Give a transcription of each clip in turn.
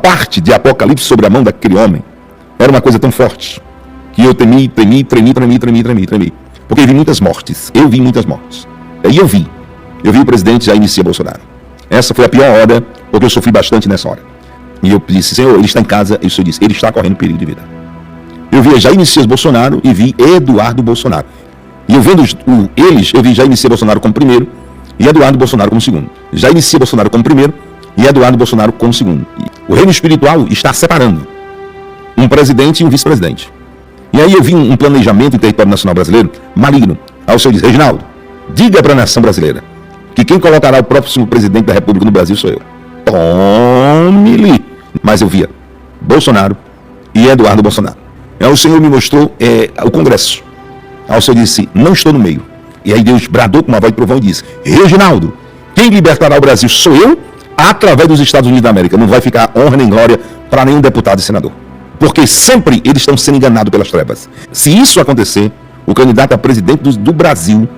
parte de Apocalipse sobre a mão daquele homem era uma coisa tão forte que eu tremi. Porque eu vi muitas mortes. Eu vi muitas mortes. Aí eu vi o presidente Jair Messias Bolsonaro. Essa foi a pior hora, porque eu sofri bastante nessa hora. E eu disse, Senhor, ele está em casa. E o Senhor disse, ele está correndo perigo de vida. Eu vi Jair Messias Bolsonaro e vi Eduardo Bolsonaro. E eu vendo eles, eu vi Jair Messias Bolsonaro como primeiro e Eduardo Bolsonaro como segundo. Jair Messias Bolsonaro como primeiro e Eduardo Bolsonaro como segundo. O reino espiritual está separando um presidente e um vice-presidente. E aí eu vi um planejamento em território nacional brasileiro maligno. Aí o Senhor diz, Reginaldo, diga para a nação brasileira que quem colocará o próximo presidente da República no Brasil sou eu. Tome-lhe. Mas eu via Bolsonaro e Eduardo Bolsonaro. Aí o Senhor me mostrou o Congresso. Aí o Senhor disse, não estou no meio. E aí Deus bradou com uma voz de trovão e disse, Reginaldo, quem libertará o Brasil sou eu, através dos Estados Unidos da América. Não vai ficar honra nem glória para nenhum deputado e senador. Porque sempre eles estão sendo enganados pelas trevas. Se isso acontecer, o candidato a presidente do Brasil,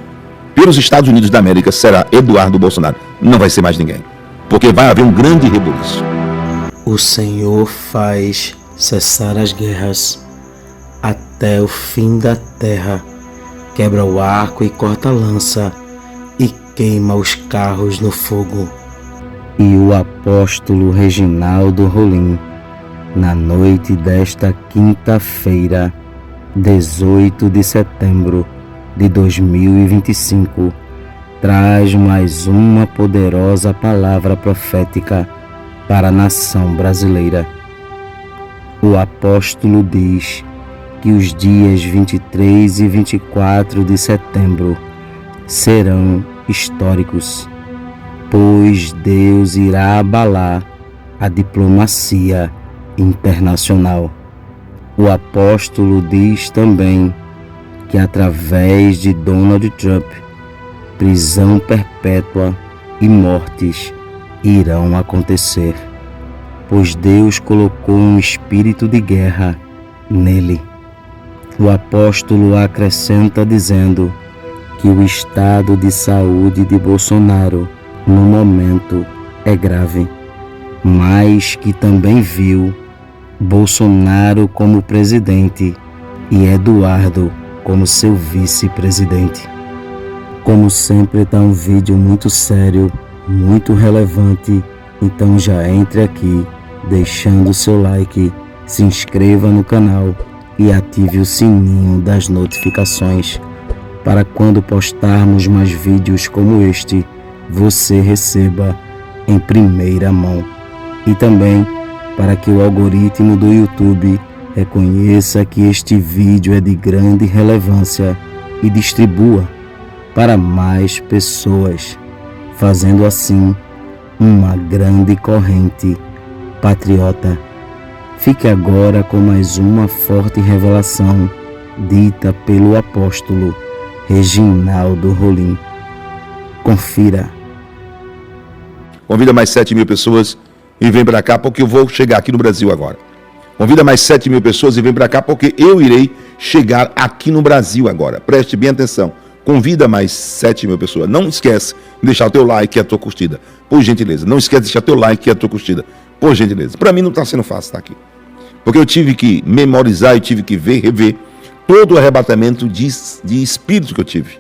pelos Estados Unidos da América, será Eduardo Bolsonaro. Não vai ser mais ninguém. Porque vai haver um grande rebuliço. O Senhor faz cessar as guerras até o fim da terra. Quebra o arco e corta a lança e queima os carros no fogo. E o apóstolo Reginaldo Rolim, na noite desta quinta-feira, 18 de setembro de 2025, traz mais uma poderosa palavra profética para a nação brasileira. O apóstolo diz que os dias 23 e 24 de setembro serão históricos, pois Deus irá abalar a diplomacia internacional. O apóstolo diz também que através de Donald Trump, prisão perpétua e mortes irão acontecer, pois Deus colocou um espírito de guerra nele. O apóstolo acrescenta dizendo que o estado de saúde de Bolsonaro no momento é grave, mas que também viu Bolsonaro como presidente e Eduardo como seu vice-presidente. Como sempre, está um vídeo muito sério, muito relevante, então já entre aqui deixando o seu like, se inscreva no canal e ative o sininho das notificações para quando postarmos mais vídeos como este, você receba em primeira mão. E também para que o algoritmo do YouTube reconheça que este vídeo é de grande relevância e distribua para mais pessoas, fazendo assim uma grande corrente patriota. Fique agora com mais uma forte revelação dita pelo apóstolo Reginaldo Rolim. Confira. Convida mais 7.000 pessoas e vem para cá, porque eu vou chegar aqui no Brasil agora. Convida mais 7.000 pessoas e vem para cá, porque eu irei chegar aqui no Brasil agora. Preste bem atenção. Convida mais 7.000 pessoas. Não esquece de deixar o teu like e a tua curtida. Por gentileza. Não esquece de deixar o teu like e a tua curtida. Por gentileza. Para mim não está sendo fácil estar aqui. Porque eu tive que memorizar, eu tive que rever todo o arrebatamento de espírito que eu tive.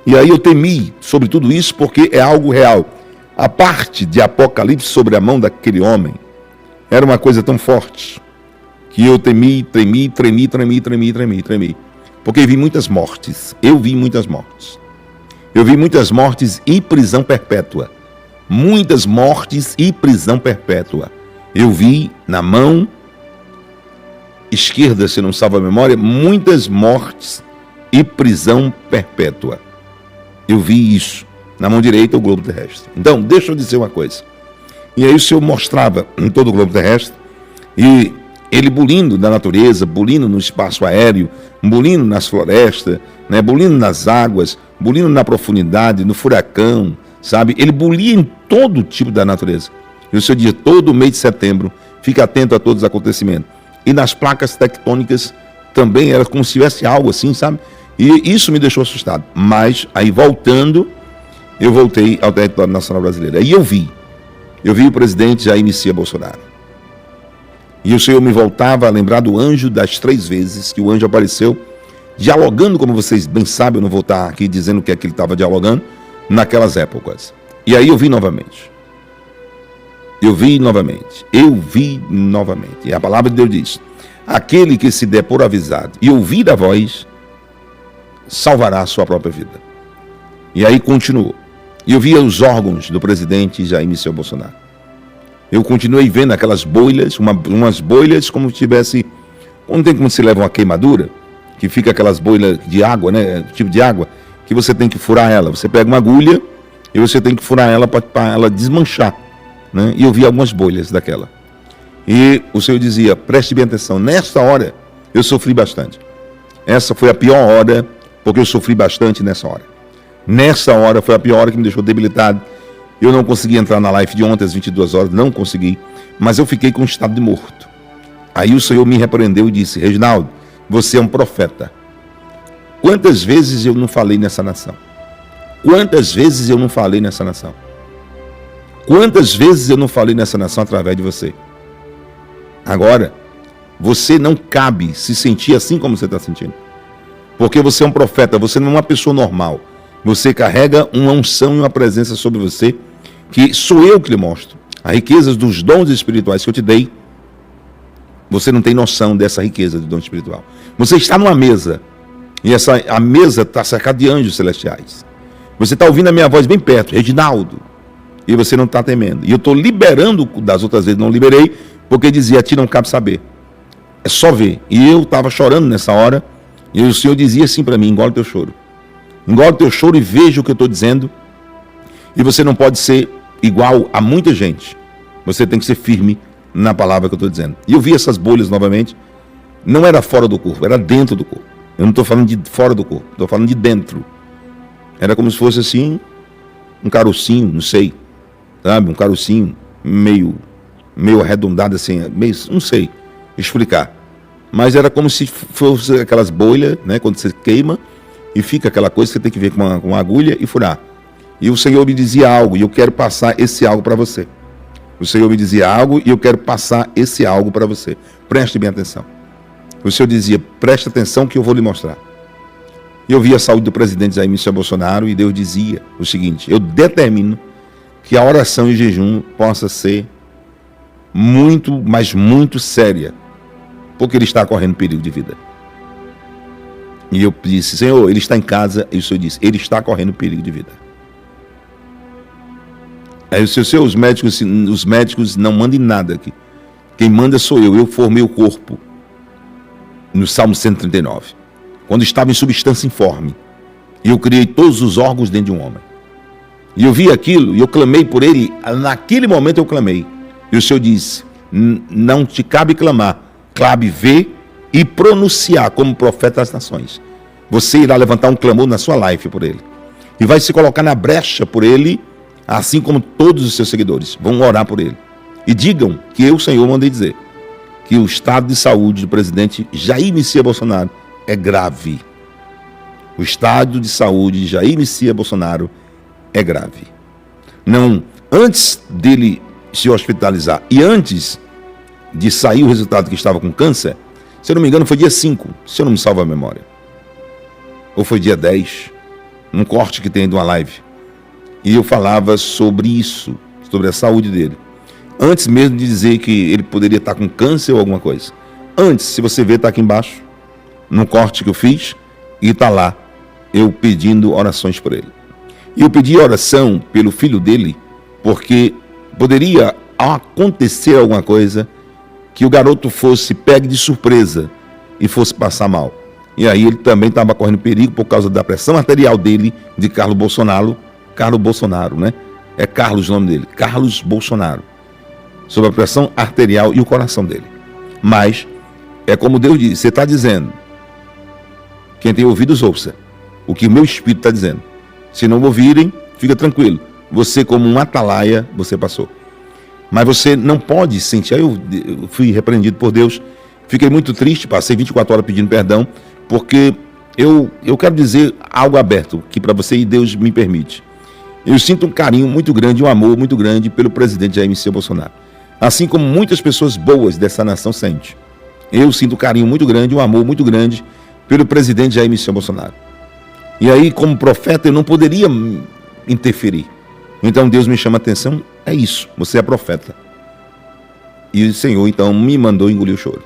E aí eu temi sobre tudo isso, porque é algo real. A parte de Apocalipse sobre a mão daquele homem era uma coisa tão forte que eu tremi. Porque vi muitas mortes. Eu vi muitas mortes. Eu vi muitas mortes e prisão perpétua. Muitas mortes e prisão perpétua. Eu vi na mão esquerda, se não salva a memória, muitas mortes e prisão perpétua. Eu vi isso. Na mão direita, o globo terrestre. Então, deixa eu dizer uma coisa. E aí o Senhor mostrava em todo o globo terrestre, e ele bulindo da natureza, bulindo no espaço aéreo, bulindo nas florestas, né, bulindo nas águas, bulindo na profundidade, no furacão, sabe? Ele bulia em todo tipo da natureza. E o Senhor diz, todo mês de setembro, fica atento a todos os acontecimentos. E nas placas tectônicas também era como se tivesse algo assim, sabe? E isso me deixou assustado. Mas aí voltando, eu voltei ao território nacional brasileiro. Aí eu vi o presidente Jair Messias Bolsonaro. E o Senhor me voltava a lembrar do anjo das 3 vezes que o anjo apareceu, dialogando, como vocês bem sabem, eu não vou estar aqui dizendo o que é que ele estava dialogando, naquelas épocas. E aí eu vi novamente. E a palavra de Deus diz: aquele que se der por avisado e ouvir a voz, salvará a sua própria vida. E aí continuou. E eu via os órgãos do presidente Jair Messias Bolsonaro. Eu continuei vendo aquelas bolhas, umas bolhas como se tivesse... Não tem como se leva uma queimadura, que fica aquelas bolhas de água, né? Tipo de água, que você tem que furar ela. Você pega uma agulha e você tem que furar ela para ela desmanchar, né? E eu vi algumas bolhas daquela. E o Senhor dizia: preste bem atenção, nesta hora eu sofri bastante. Essa foi a pior hora, porque eu sofri bastante nessa hora. Nessa hora foi a pior hora, que me deixou debilitado. Eu não consegui entrar na live de ontem às 22 horas, não consegui, mas eu fiquei com um estado de morto. Aí o Senhor me repreendeu e disse: Reginaldo, você é um profeta. Quantas vezes eu não falei nessa nação? Quantas vezes eu não falei nessa nação? Quantas vezes eu não falei nessa nação através de você? Agora, você não cabe se sentir assim como você está sentindo. Porque você é um profeta, você não é uma pessoa normal. Você carrega uma unção e uma presença sobre você, que sou eu que lhe mostro. A riqueza dos dons espirituais que eu te dei, você não tem noção dessa riqueza do dom espiritual. Você está numa mesa, e a mesa está cercada de anjos celestiais. Você está ouvindo a minha voz bem perto: Reginaldo, e você não está temendo. E eu estou liberando, das outras vezes não liberei, porque dizia: a ti não cabe saber, é só ver. E eu estava chorando nessa hora, e o Senhor dizia assim para mim: engole teu choro. Engole teu choro e veja o que eu estou dizendo. E você não pode ser igual a muita gente. Você tem que ser firme na palavra que eu estou dizendo. E eu vi essas bolhas novamente. Não era fora do corpo, era dentro do corpo. Eu não estou falando de fora do corpo, estou falando de dentro. Era como se fosse assim, um carocinho, não sei, sabe? Um carocinho meio arredondado assim, meio, não sei explicar. Mas era como se fosse aquelas bolhas, né? Quando você queima e fica aquela coisa que você tem que ver com uma agulha e furar. E o Senhor me dizia algo, e eu quero passar esse algo para você. O Senhor me dizia algo, e eu quero passar esse algo para você. Preste bem atenção. O Senhor dizia: preste atenção que eu vou lhe mostrar. E eu vi a saúde do presidente Jair Messias Bolsonaro, e Deus dizia o seguinte: eu determino que a oração e jejum possa ser muito, mas muito séria, porque ele está correndo perigo de vida. E eu disse: Senhor, ele está em casa. E o Senhor disse: ele está correndo perigo de vida. Aí o Senhor: os médicos não mandem nada aqui. Quem manda sou eu. Eu formei o corpo. No Salmo 139. Quando estava em substância informe. E eu criei todos os órgãos dentro de um homem. E eu vi aquilo, e eu clamei por ele. Naquele momento eu clamei. E o Senhor disse: não te cabe clamar, cabe ver e pronunciar como profeta das nações. Você irá levantar um clamor na sua live por ele. E vai se colocar na brecha por ele, assim como todos os seus seguidores vão orar por ele. E digam que eu, Senhor, mandei dizer que o estado de saúde do presidente Jair Messias Bolsonaro é grave. O estado de saúde de Jair Messias Bolsonaro é grave. Não, antes dele se hospitalizar e antes de sair o resultado que estava com câncer, se eu não me engano foi dia 5, se eu não me salvo a memória. Ou foi dia 10, num corte que tem de uma live. E eu falava sobre isso, sobre a saúde dele. Antes mesmo de dizer que ele poderia estar com câncer ou alguma coisa. Antes, se você ver, está aqui embaixo, no corte que eu fiz, e está lá, eu pedindo orações por ele. E eu pedi oração pelo filho dele, porque poderia acontecer alguma coisa que o garoto fosse pegue de surpresa e fosse passar mal. E aí ele também estava correndo perigo por causa da pressão arterial dele, de Carlos Bolsonaro, né? É Carlos o nome dele, Carlos Bolsonaro. Sobre a pressão arterial e o coração dele. Mas, é como Deus diz, você está dizendo, quem tem ouvidos ouça o que o meu espírito está dizendo. Se não ouvirem, fica tranquilo. Você, como um atalaia, você passou. Mas você não pode sentir. Aí eu fui repreendido por Deus. Fiquei muito triste, passei 24 horas pedindo perdão, porque eu quero dizer algo aberto, que para você e Deus me permite. Eu sinto um carinho muito grande, um amor muito grande pelo presidente Jair Messias Bolsonaro. assim como muitas pessoas boas dessa nação sentem. Eu sinto um carinho muito grande, um amor muito grande pelo presidente Jair Messias Bolsonaro. E aí, como profeta, eu não poderia interferir. Então Deus me chama a atenção, é isso, você é profeta. E o Senhor, então, me mandou engolir o choro.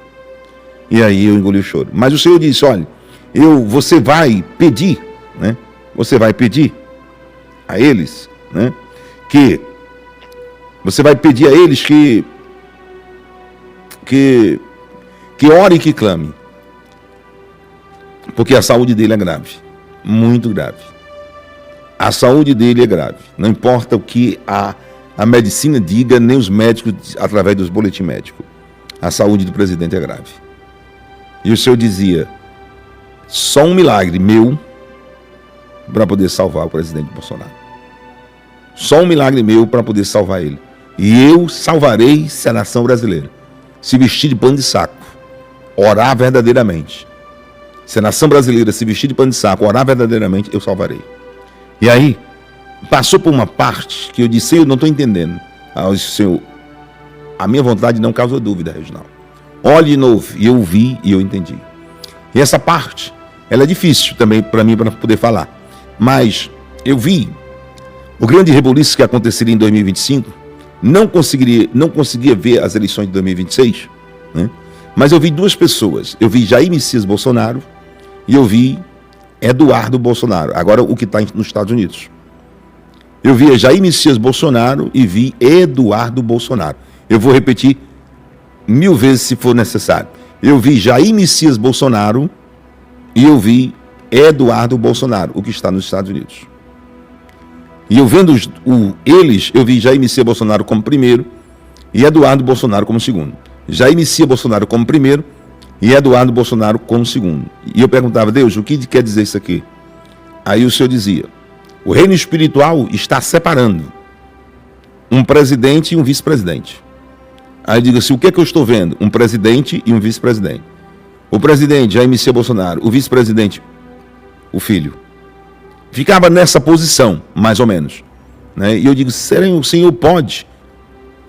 E aí eu engoli o choro. Mas o Senhor disse, olha, você vai pedir, né? Você vai pedir a eles, né? Você vai pedir a eles que ore e que clame. Porque a saúde dele é grave. Muito grave. A saúde dele é grave. Não importa o que a medicina diga, nem os médicos, através dos boletins médicos. A saúde do presidente é grave. E o Senhor dizia, só um milagre meu para poder salvar o presidente Bolsonaro. Só um milagre meu para poder salvar ele. E eu salvarei se a nação brasileira se vestir de pano de saco, orar verdadeiramente. Se a nação brasileira se vestir de pano de saco, orar verdadeiramente, eu salvarei. E aí, passou por uma parte que eu disse, eu não estou entendendo. Senhor, a minha vontade não causa dúvida, Reginaldo. Olhe de novo, e eu vi e eu entendi. E essa parte, ela é difícil também para mim, para poder falar. Mas eu vi o grande rebuliço que aconteceria em 2025, não conseguia ver as eleições de 2026, né? Mas eu vi duas pessoas. Eu vi Jair Messias Bolsonaro e eu vi Eduardo Bolsonaro, agora o que está nos Estados Unidos. Eu vi Jair Messias Bolsonaro e vi Eduardo Bolsonaro. Eu vou repetir 1000 vezes se for necessário. Eu vi Jair Messias Bolsonaro e eu vi Eduardo Bolsonaro, o que está nos Estados Unidos. E eu vendo eles, eu vi Jair Messias Bolsonaro como primeiro e Eduardo Bolsonaro como segundo. Jair Messias Bolsonaro como primeiro e Eduardo Bolsonaro como segundo. E eu perguntava, Deus, o que quer dizer isso aqui? Aí o Senhor dizia, o reino espiritual está separando um presidente e um vice-presidente. Aí eu digo assim, o que é que eu estou vendo? Um presidente e um vice-presidente. O presidente, Jair Messias Bolsonaro, o vice-presidente, o filho. Ficava nessa posição, mais ou menos, né? E eu digo, o Senhor pode?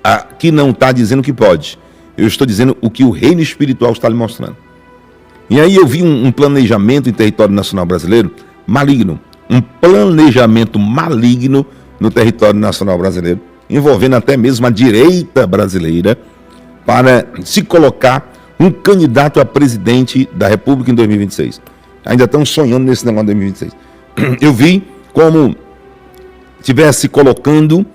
Aqui não está dizendo que pode. Eu estou dizendo o que o reino espiritual está lhe mostrando. E aí eu vi um planejamento em território nacional brasileiro maligno. Um planejamento maligno no território nacional brasileiro, envolvendo até mesmo a direita brasileira, para se colocar um candidato a presidente da República em 2026. Ainda estão sonhando nesse negócio de 2026. Eu vi como estivesse colocando,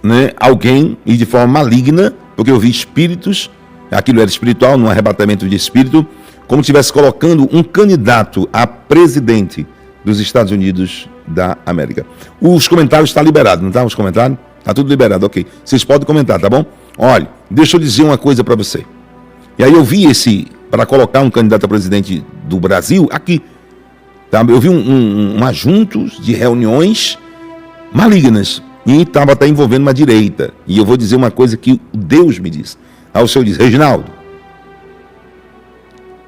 né, alguém, e de forma maligna, porque eu vi espíritos, aquilo era espiritual, num arrebatamento de espírito, como estivesse colocando um candidato a presidente dos Estados Unidos da América. Os comentários estão liberados, não está? Os comentários? Está tudo liberado, ok. Vocês podem comentar, tá bom? Olha, deixa eu dizer uma coisa para você. E aí eu vi para colocar um candidato a presidente do Brasil aqui. Tá? Eu vi um ajunto de reuniões malignas e estava até envolvendo uma direita. E eu vou dizer uma coisa que Deus me diz. Aí o Senhor diz, Reginaldo,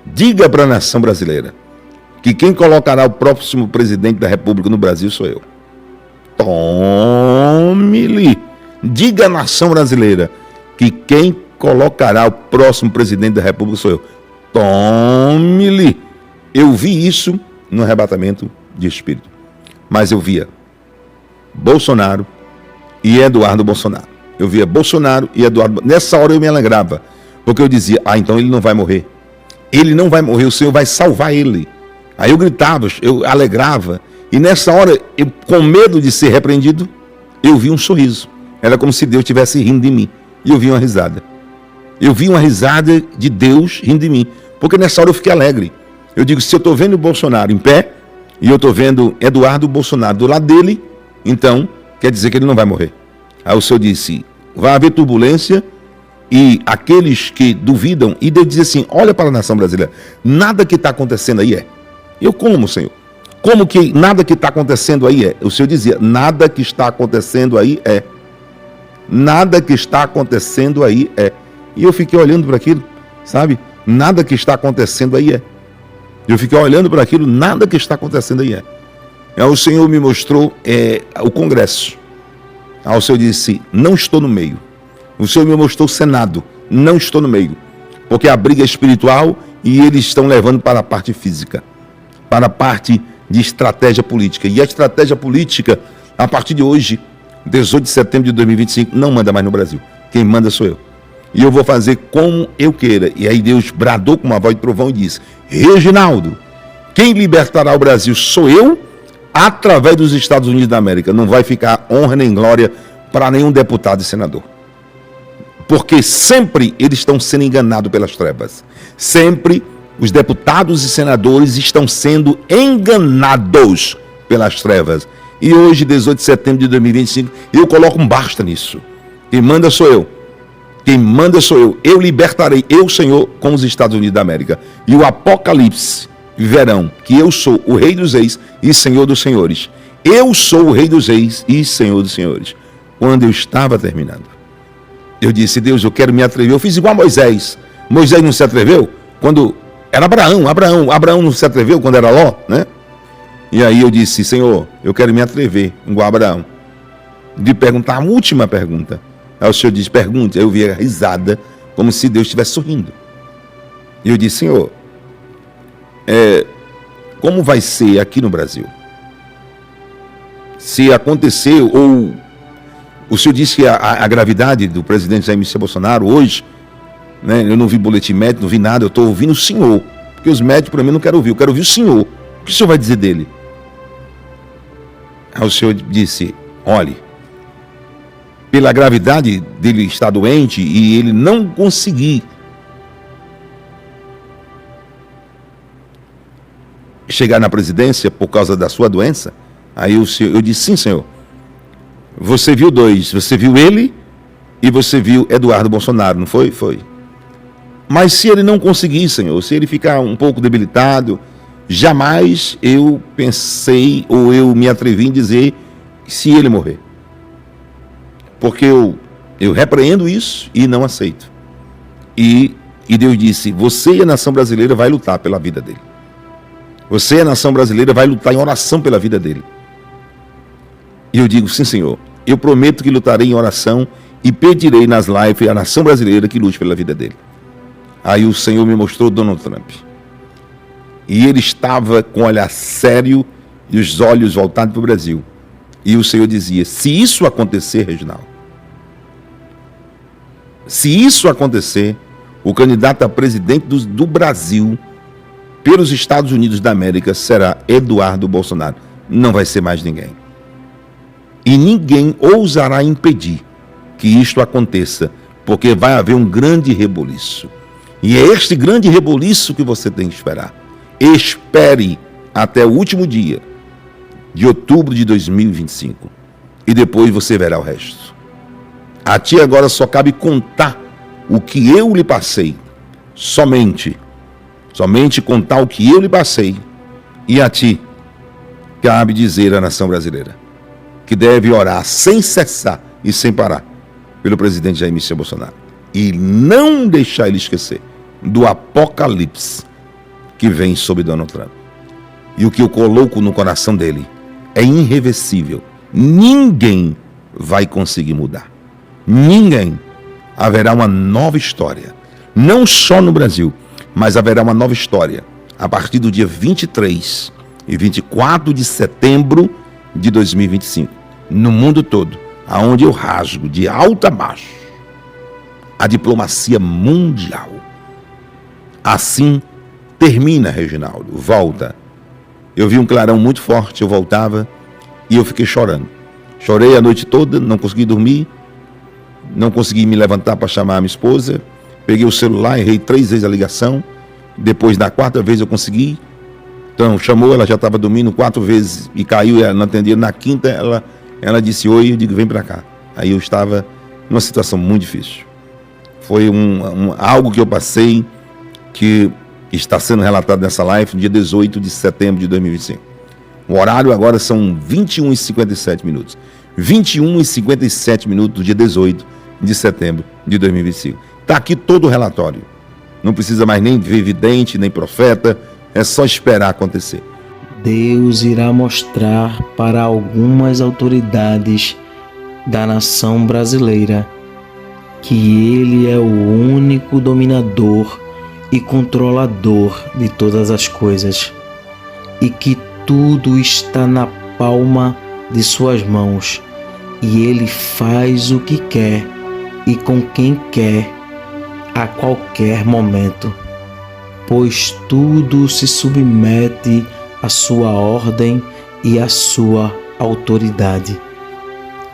diga para a nação brasileira que quem colocará o próximo presidente da República no Brasil sou eu. Tome-lhe. Diga à nação brasileira que quem colocará o próximo presidente da República sou eu. Tome-lhe. Eu vi isso no arrebatamento de espírito. Mas eu via Bolsonaro e Eduardo Bolsonaro. Eu via Bolsonaro e Eduardo. Nessa hora eu me alegrava, porque eu dizia, então ele não vai morrer. Ele não vai morrer, o Senhor vai salvar ele. Aí eu gritava, eu alegrava. E nessa hora, eu, com medo de ser repreendido, eu vi um sorriso. Era como se Deus estivesse rindo de mim. E eu vi uma risada. Eu vi uma risada de Deus rindo de mim. Porque nessa hora eu fiquei alegre. Eu digo, se eu estou vendo o Bolsonaro em pé, e eu estou vendo Eduardo Bolsonaro do lado dele, então quer dizer que ele não vai morrer. Aí o Senhor disse, vai haver turbulência, e aqueles que duvidam, e Deus diz assim, olha para a nação brasileira, nada que está acontecendo aí é. Eu como, Senhor? Como que nada que está acontecendo aí é? O Senhor dizia, nada que está acontecendo aí é. Nada que está acontecendo aí é. E eu fiquei olhando para aquilo, sabe? Nada que está acontecendo aí é. Eu fiquei olhando para aquilo, nada que está acontecendo aí é. Aí o Senhor me mostrou o Congresso. Aí o Senhor disse, não estou no meio. O Senhor me mostrou o Senado. Não estou no meio. Porque a briga é espiritual e eles estão levando para a parte física. Para a parte de estratégia política. E a estratégia política, a partir de hoje, 18 de setembro de 2025, não manda mais no Brasil. Quem manda sou eu. E eu vou fazer como eu queira. E aí Deus bradou com uma voz de trovão e disse: Reginaldo, quem libertará o Brasil sou eu, através dos Estados Unidos da América. Não vai ficar honra nem glória para nenhum deputado e senador. Porque sempre eles estão sendo enganados pelas trevas. Sempre os deputados e senadores estão sendo enganados pelas trevas. E hoje, 18 de setembro de 2025, eu coloco um basta nisso. Quem manda sou eu. Quem manda sou eu. Eu libertarei, eu, Senhor, com os Estados Unidos da América. E o Apocalipse verão que eu sou o Rei dos Reis e Senhor dos Senhores. Eu sou o Rei dos Reis e Senhor dos Senhores. Quando eu estava terminando, eu disse: Deus, eu quero me atrever. Eu fiz igual a Moisés. Moisés não se atreveu quando era Abraão não se atreveu quando era Ló, né? E aí eu disse: Senhor, eu quero me atrever igual a Abraão, de perguntar a última pergunta. Aí o Senhor disse: pergunte. Aí eu vi a risada, como se Deus estivesse sorrindo. E eu disse: Senhor, como vai ser aqui no Brasil? Se acontecer, ou o Senhor disse que a gravidade do presidente Jair Messias Bolsonaro hoje, né, eu não vi boletim médico, não vi nada, eu estou ouvindo o Senhor, porque os médicos para mim não quero ouvir, eu quero ouvir o Senhor. O que o Senhor vai dizer dele? Aí o Senhor disse: olhe, pela gravidade dele estar doente e ele não conseguir chegar na presidência por causa da sua doença. Aí eu disse: sim, Senhor. Você viu dois, você viu ele e você viu Eduardo Bolsonaro, não foi? Foi. Mas se ele não conseguir, Senhor, se ele ficar um pouco debilitado, jamais eu pensei ou eu me atrevi em dizer se ele morrer. Porque eu repreendo isso e não aceito. E Deus disse: você e a nação brasileira vai lutar pela vida dele. Você e a nação brasileira vai lutar em oração pela vida dele. E eu digo: sim, Senhor, eu prometo que lutarei em oração e pedirei nas lives a nação brasileira que lute pela vida dele. Aí o Senhor me mostrou Donald Trump. E ele estava com o olhar sério e os olhos voltados para o Brasil. E o Senhor dizia: se isso acontecer, Reginaldo, se isso acontecer, o candidato a presidente do Brasil pelos Estados Unidos da América será Eduardo Bolsonaro. Não vai ser mais ninguém. E ninguém ousará impedir que isto aconteça, porque vai haver um grande reboliço. E é este grande reboliço que você tem que esperar. Espere até o último dia de outubro de 2025 e depois você verá o resto. A ti agora só cabe contar o que eu lhe passei, somente contar o que eu lhe passei, e a ti cabe dizer à nação brasileira que deve orar sem cessar e sem parar pelo presidente Jair Messias Bolsonaro e não deixar ele esquecer do apocalipse que vem sobre Donald Trump. E o que eu coloco no coração dele é irreversível. Ninguém vai conseguir mudar. Ninguém. Haverá uma nova história. Não só no Brasil, mas haverá uma nova história a partir do dia 23 e 24 de setembro de 2025. No mundo todo, aonde eu rasgo de alto a baixo a diplomacia mundial. Assim termina, Reginaldo. Volta. Eu vi um clarão muito forte, eu voltava e eu fiquei chorando. Chorei a noite toda, não consegui dormir, não consegui me levantar para chamar a minha esposa. Peguei o celular, errei 3 vezes a ligação. Depois da 4ª vez eu consegui. Então chamou, ela já estava dormindo 4 vezes e caiu, ela não atendia. Na 5ª ela disse oi, eu digo: vem para cá. Aí eu estava numa situação muito difícil. Foi algo que eu passei, que está sendo relatado nessa live no dia 18 de setembro de 2025. O horário agora são 21h57 minutos. 21h57 minutos do dia 18 de setembro de 2025. Está aqui todo o relatório. Não precisa mais nem ver vidente, nem profeta. É só esperar acontecer. Deus irá mostrar para algumas autoridades da nação brasileira que Ele é o único dominador e controlador de todas as coisas, e que tudo está na palma de suas mãos, e Ele faz o que quer e com quem quer, a qualquer momento, pois tudo se submete à sua ordem e à sua autoridade.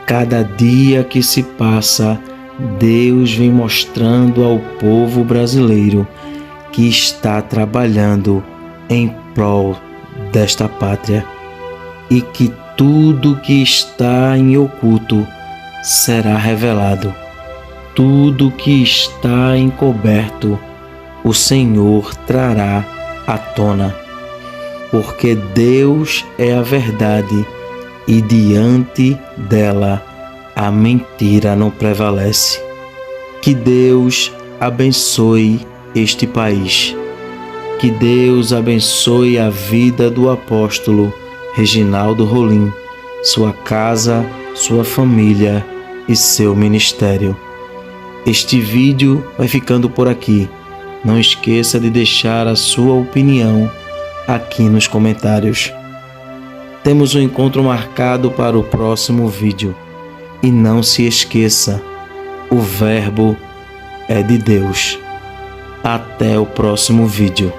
Cada dia que se passa, Deus vem mostrando ao povo brasileiro que está trabalhando em prol desta pátria, e que tudo que está em oculto será revelado. Tudo que está encoberto, o Senhor trará à tona, porque Deus é a verdade e diante dela a mentira não prevalece. Que Deus abençoe este país. Que Deus abençoe a vida do apóstolo Reginaldo Rolim, sua casa, sua família e seu ministério. Este vídeo vai ficando por aqui. Não esqueça de deixar a sua opinião aqui nos comentários. Temos um encontro marcado para o próximo vídeo. E não se esqueça, o Verbo é de Deus. Até o próximo vídeo.